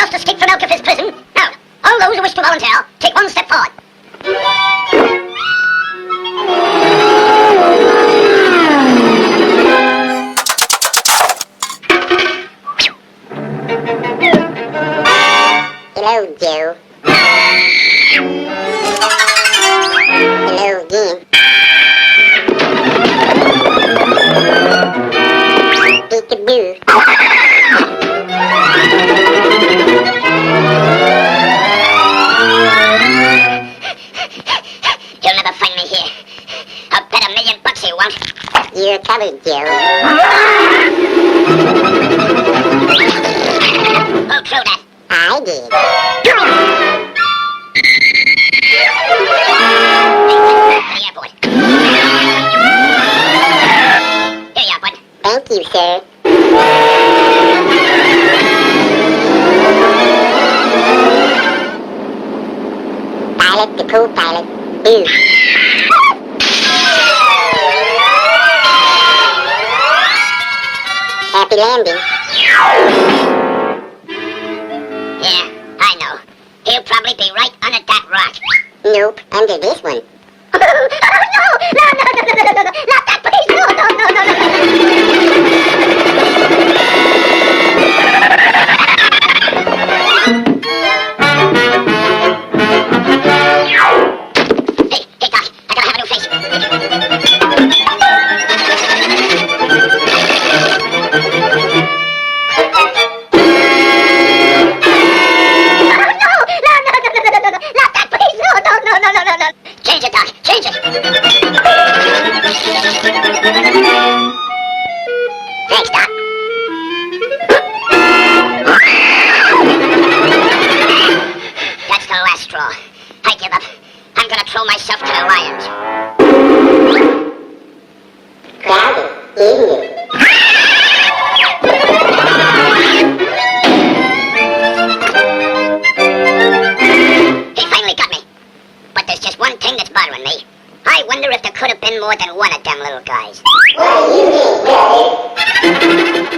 just escaped from Alcatraz prison. Now, all those who wish to volunteer, take one step forward. Hello, Joe. Hello again. Peekaboo. You'll never find me here. I'll bet $1,000,000 you won't. You're covered, Joe. Who threw that? I did. The airport. Here you are, bud. Thank you, sir. Pilot to co-pilot. Boo. Happy landing. Yeah, I know. He'll probably be right under that rock. Nope, under this one. No, not that, please. Hey, Doc, I gotta have a new face. Not that, please. No. Change it, Doc, change it. Thanks, Doc. That's the last straw. I give up. I'm gonna throw myself to the lions. Crowded, isn't it? He finally got me. But there's just one thing that's bothering me. I wonder if there could have been more than one of them little guys. What do you mean, brother?